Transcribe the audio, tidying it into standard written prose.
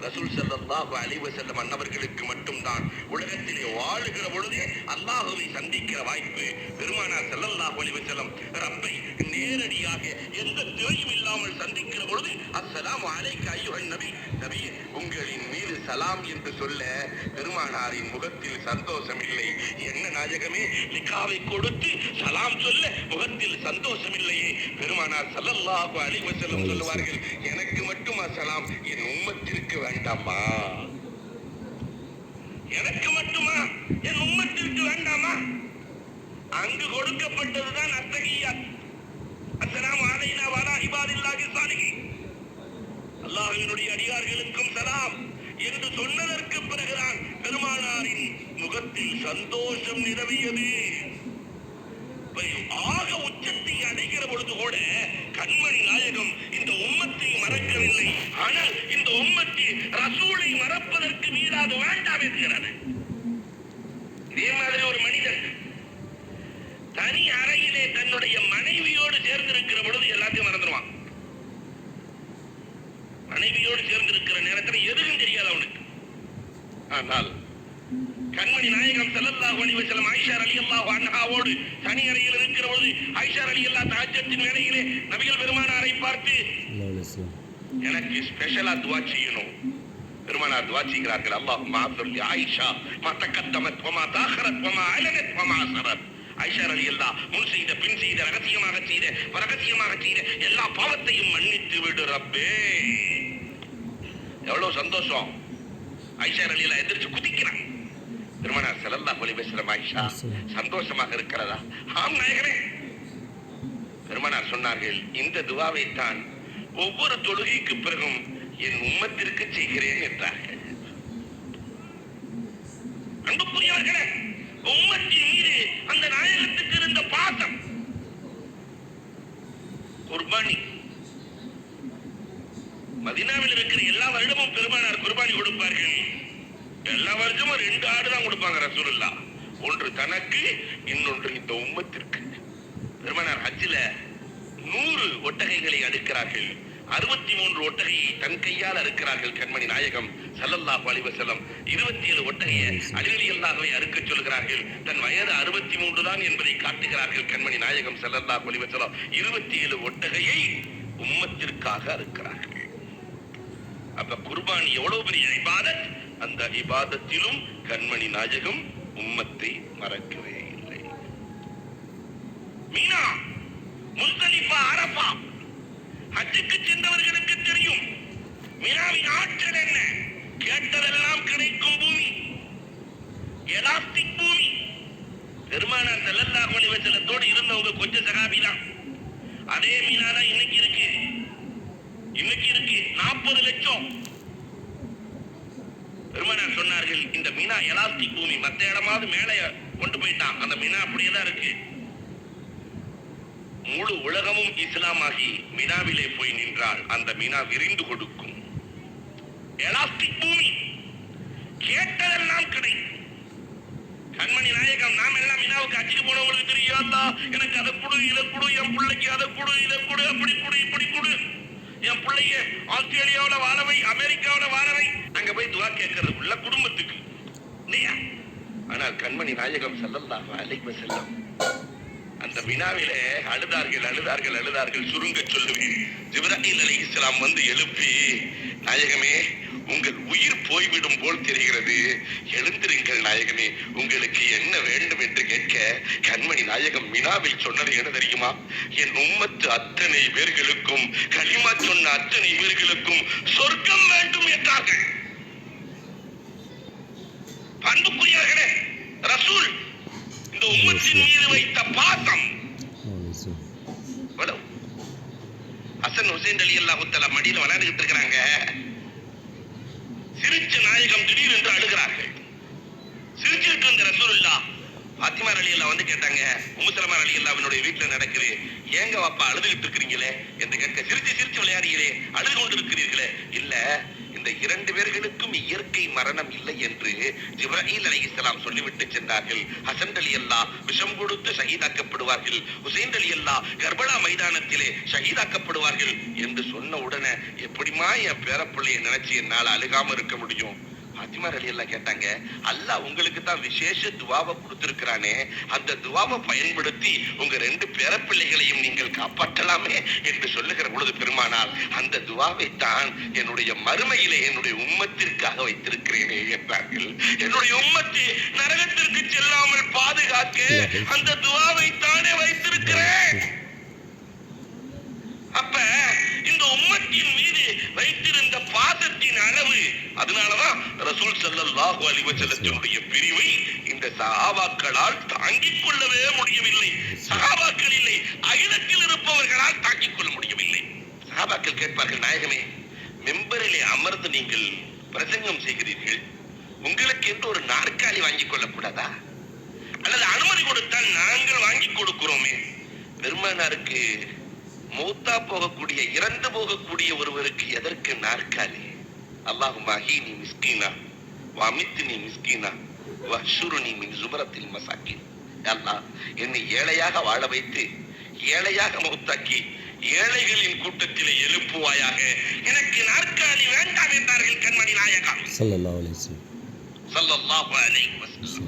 ரசூல் ஸல்லல்லாஹு அலைஹி வஸல்லம் அன்னவர்களுக்கு மட்டும்தான் உலகத்திலே வாழுகிற பொழுதே அல்லாஹ்வை சந்திக்கிற வாய்ப்பு. பெருமானார் ஸல்லல்லாஹு அலைஹி வஸல்லம் ரப்பை நேரடியாக எந்த திரையும் இல்லாமல் சந்திக்கிற பொழுது அஸ்ஸலாமு அலைக அய்யுஹன் நபி, நபி உங்களின் மீது சலாம் என்று சொல்ல பெருமானாரின் முகத்தில் சந்தோஷம் இல்லை. என்ன நாயகமே, நிக்காவை கொடுத்து சலாம் சொல்ல முகத்தில் சந்தோஷம் இல்லையே. பெருமானார் ஸல்லல்லாஹு அலைஹி வஸல்லம் சொல்லுவார்கள், எனக்கு மட்டும் அஸ்ஸலாம், என் உம்மத்திற்கு வேண்டாமா? எனக்கு மட்டுமா, என் உம்மத்திற்கு வேண்டாமா? அங்கு கொடுக்கப்பட்டதுதான் அத்தஹிய்யாத். அஸ்ஸலாமு அலைனா வ அலா இபாதில்லாஹி ஸாலிஹீன், அல்லாஹ்வினுடைய அடியார்களுக்கும் சலாம் என்று சொன்னதற்கு பிறகுதான் பெருமானாரின் முகத்தில் சந்தோஷம் நிரவியது. ஆக உச்சத்தை அடைகிற பொழுது கூட கண்மணி நாயகம் இந்த உம்மத்தை மறக்கவில்லை. ஆனால் இந்த உம்மத்தை ரசூலை மறப்பதற்கு மீறாது வேண்டாம் என்கிறார். இதே மாதிரி ஒரு மனிதன் தனி அறையிலே தன்னுடைய மனைவியோடு சேர்ந்திருக்கிற பொழுது எல்லாத்தையும் மறந்துடுவான். மனைவியோடு சேர்ந்திருக்கிற நேரத்தில் எதுவும் தெரியாது அவனுக்கு. ஆனால் கண்மணி நாயகம் ஸல்லல்லாஹு அலைஹி வஸல்லம் ஆயிஷா ரலியல்லாஹு அன்ஹாவோடு தனி அறையில் இருக்கிற பொழுது ஆயிஷா ரலியல்லாஹு தஹஜ்ஜத்தின் வேளையிலே நபிகள் பெருமானாரை பார்த்து, எனக்கு ஸ்பெஷலா துஆ செய்யணும். பெருமானார் துஆ செய்கிறார்கள், அல்லாஹும்ம அஃபிர் ஆயிஷா மா தகத்தமத் வ மா தஅഖரத் வ மா அலனத் வ மா அஸரத். ஆயிஷா ரலியல்லாஹு முன் செய்த பின் செய்த ரகசியமாக செய்த பரகசியமாக செய்த எல்லா பாவத்தையும் மன்னித்து விடு ரப்பே. எவ்வளவு சந்தோஷம். ஆயிஷா ரலியல்லாஹு எந்திரிச்சு குதிக்கிறாங்க. பெருமானார் ஸல்லல்லாஹு அலைஹி வஸல்லம், ஆயிஷா சந்தோஷமாக இருக்கிறதா? ஆம் நாயகமே. பெருமானார் சொன்னார்கள், இந்த துஆவை தான் ஒவ்வொரு தொழுகைக்கு பிறகும் என் உம்மத்திற்கு செய்கிறேன் என்றார்கள். அன்புக்குரியவர்களே, உம்மத்தின் மீது அந்த நாயகத்துக்கு இருந்த பாசம். குர்பானி, மதீனாவில் இருக்கிற எல்லா வருடமும் பெருமானார் குர்பானி கொடுப்பார்கள். எல்லா வருஷமும் 2 ஆடு தான் கொடுப்பாங்க ரசூலுல்லாஹ். ஒன்று தனக்கு, இன்னொன்று இந்த உம்மத்திற்கு. பெருமானார் ஹஜ்ஜில 100 ஒட்டகைகளை அறுக்கிறார்கள். 63 ஒட்டகையை தன் கையால் அறுக்கிறார்கள் கண்மணி நாயகம் ஸல்லல்லாஹு அலைஹி வஸல்லம். 27 ஒட்டகையை அலி ரலியல்லாஹுவை அறுக்கச் சொல்கிறார்கள். தன் வயது 63 தான் என்பதை காட்டுகிறார்கள் கண்மணி நாயகம் ஸல்லல்லாஹு அலைஹி வஸல்லம். 27 ஒட்டகையை உம்மத்திற்காக அறுக்கிறார்கள். அப்ப குர்பானி எவ்வளவு பெரிய இபாதத். அந்த இபாதத்திலும் கண்மணி நாயகம் உம்மத்தை மறக்கவே இல்லை. மீனா, முஸ்தலிஃபா, அரஃபா, ஹஜ்ஜுக்கு சென்றவர்களுக்கு தெரியும் மீனாவின் ஆற்றல் என்ன. கேட்டதெல்லாம் கிடைக்கும் பூமி, எலாஸ்டிக் பூமி. பெருமானார் ஸல்லல்லாஹு அலைஹி வஸல்லத்தோடு இருந்தவங்க கொஞ்சம் சகாபி தான். அதே மீனா தான் இன்னைக்கு இருக்கு. 40 லட்சம். பெருமானார் சொன்னார்கள், இந்த மீனா எலாஸ்டிக் பூமி, மற்ற இடமாவது மேலே கொண்டு போயிட்டான், அந்த மீனா அப்படியே தான் இருக்கு. முழு உலகமும் இஸ்லாமாகி மீனாவிலே போய் நின்றால் அந்த மீனா விரிந்து கொடுக்கும். எலாஸ்டிக் பூமி, கேட்டதெல்லாம் கிடைக்கும். கண்மணி நாயகம், நாம் எல்லாம் மீனாவுக்கு அச்சுக்கு போனவங்களுக்கு தெரியும், எனக்கு அதை கொடு, இதை கொடு, என் பிள்ளைக்கு அதை கொடு, இதை கொடு, அப்படி கொடு, இப்படி கொடு, என் பிள்ளைய ஆஸ்திரேலியாவில வாழவை, அமெரிக்காவில வாழவை. அங்க போய் துஆ கேட்கறது உள்ள குடும்பத்துக்கு இல்லையா? ஆனால் கண்மணி நாயகம் ஸல்லல்லாஹு அலைஹி வஸல்லம் அந்த வினாவிலே அழுதார்கள். சுருங்க சொல்லுவேன், ஜிப்ராயில் அலைஹிஸ்ஸலாம் வந்து எழுப்பி, நாயகமே உங்கள் உயிர் போய்விடும் போல் தெரிகிறது, எழுந்திருங்கள் நாயகமே, உங்களுக்கு என்ன வேண்டும் என்று கேட்க கண்மணி நாயகம் மினாவில் சொன்னது என்ன தெரியுமா? என் உம்மத்து அத்தனை பேர்களுக்கும், கலிமா சொன்ன அத்தனை பேர்களுக்கும் சொர்க்கம் வேண்டும் என்றார்கள். அன்புக்குரியவர்களே, ரசூல் இந்த உம்மத்தின் மீது வைத்த பாசம். ஹசன் ஹுசைன் ரலியல்லாஹு தஆலா மடியில விளையாடிட்டு இருக்கிறாங்க. சிரிச்ச நாயகம் திடீரென்று அழுகிறார்கள். சிரிச்சுட்டு இருந்த ரசூலுல்லாஹ் ஃபாத்திமா ரலியல்லாஹு வந்து கேட்டாங்க, உம்மு சலமா ரலியல்லாஹுவினுடைய வீட்டுல நடக்குது, ஏங்க வாப்பா அழுதுகிட்டு இருக்கிறீங்களே என்று கேட்க, சிரிச்சு விளையாடுகிறே, அழுது கொண்டு இருக்கிறீர்களே. இல்ல, இந்த 2 பேர்களுக்கும் இயற்கை மரணம் இல்லை என்று ஜிப்ராயில் அலைஹிஸ்ஸலாம் சொல்லிவிட்டு சென்றார்கள். ஹசன் ரலியல்லாஹ் விஷம் கொடுத்து ஷஹீதாக்கப்படுவார்கள், ஹுசைன் ரலியல்லாஹ் கர்பலா மைதானத்திலே ஷஹீதாக்கப்படுவார்கள் என்று சொன்ன உடனே எப்படிமா என் பேரப்பிள்ளையை நினைச்சு என்னால் அழுகாம இருக்க முடியும்? பாத்திமா ரலியல்லாஹ் கேட்டாங்க, அல்லாஹ் உங்களுக்கு தான் விசேஷ துவாவை கொடுத்திருக்கிறானே, அந்த துவாவை பயன்படுத்தி உங்க 2 பேரப்பிள்ளைகளையும் நீங்கள் காப்பாற்றலாமே என்று சொல்லுகிற பொழுது பெருமானார், அந்த துவாவை தான் என்னுடைய மறுமையிலே என்னுடைய உம்மத்திற்காக வைத்திருக்கிறேனே என்றார்கள். என்னுடைய உம்மத்தை நரகத்திற்கு செல்லாமல் பாதுகாக்க அந்த துவாவை தானே வைத்திருக்கிறேன். அப்ப இந்த உம்மத்தின் மீது வைத்திருந்த பாசத்தின் அளவு, அதனாலதான் ரசூல் ஸல்லல்லாஹு அலைஹி வஸல்லத்தினுடைய பிரிவை இந்த சஹாபாக்களால் தாங்கிக் கொள்ளவே முடியவில்லை. சஹாபாக்கள் இல்லை, அகிலத்தில் இருப்பவர்களால் தாங்கிக் கொள்ள முடியவில்லை. சஹாபாக்கள் கேட்பார்கள், நாயகமே, மெம்பரிலே அமர்ந்து நீங்கள் பிரசங்கம் செய்கிறீர்கள், உங்களுக்கு என்று ஒரு நாற்காலி வாங்கிக் கொள்ளக்கூடாதா? அல்லது அனுமதி கொடுத்தால் நாங்கள் வாங்கிக் கொடுக்கிறோமே. பெருமானாருக்கு மூத்தா போகக்கூடிய, இறந்து போகக்கூடிய ஒருவருக்கு எதற்கு நாற்காலி? அல்லாஹும்ம அஹீனி மிஸ்கீனா வ அமித்னி மிஸ்கீனா வ அஹ்ஷுர்னி மின் ஸுமரத்தில் மசாகின். அல்லாஹ், என்னை ஏழையாக வாழ வைத்து ஏழையாக மௌத்தாக்கி ஏழைகளின் கூட்டத்திலே எழுப்புவாயாக, எனக்கு நாற்காலி வேண்டாம் என்றார்கள் கண்மணி நாயகம் ஸல்லல்லாஹு அலைஹி வஸல்லம்.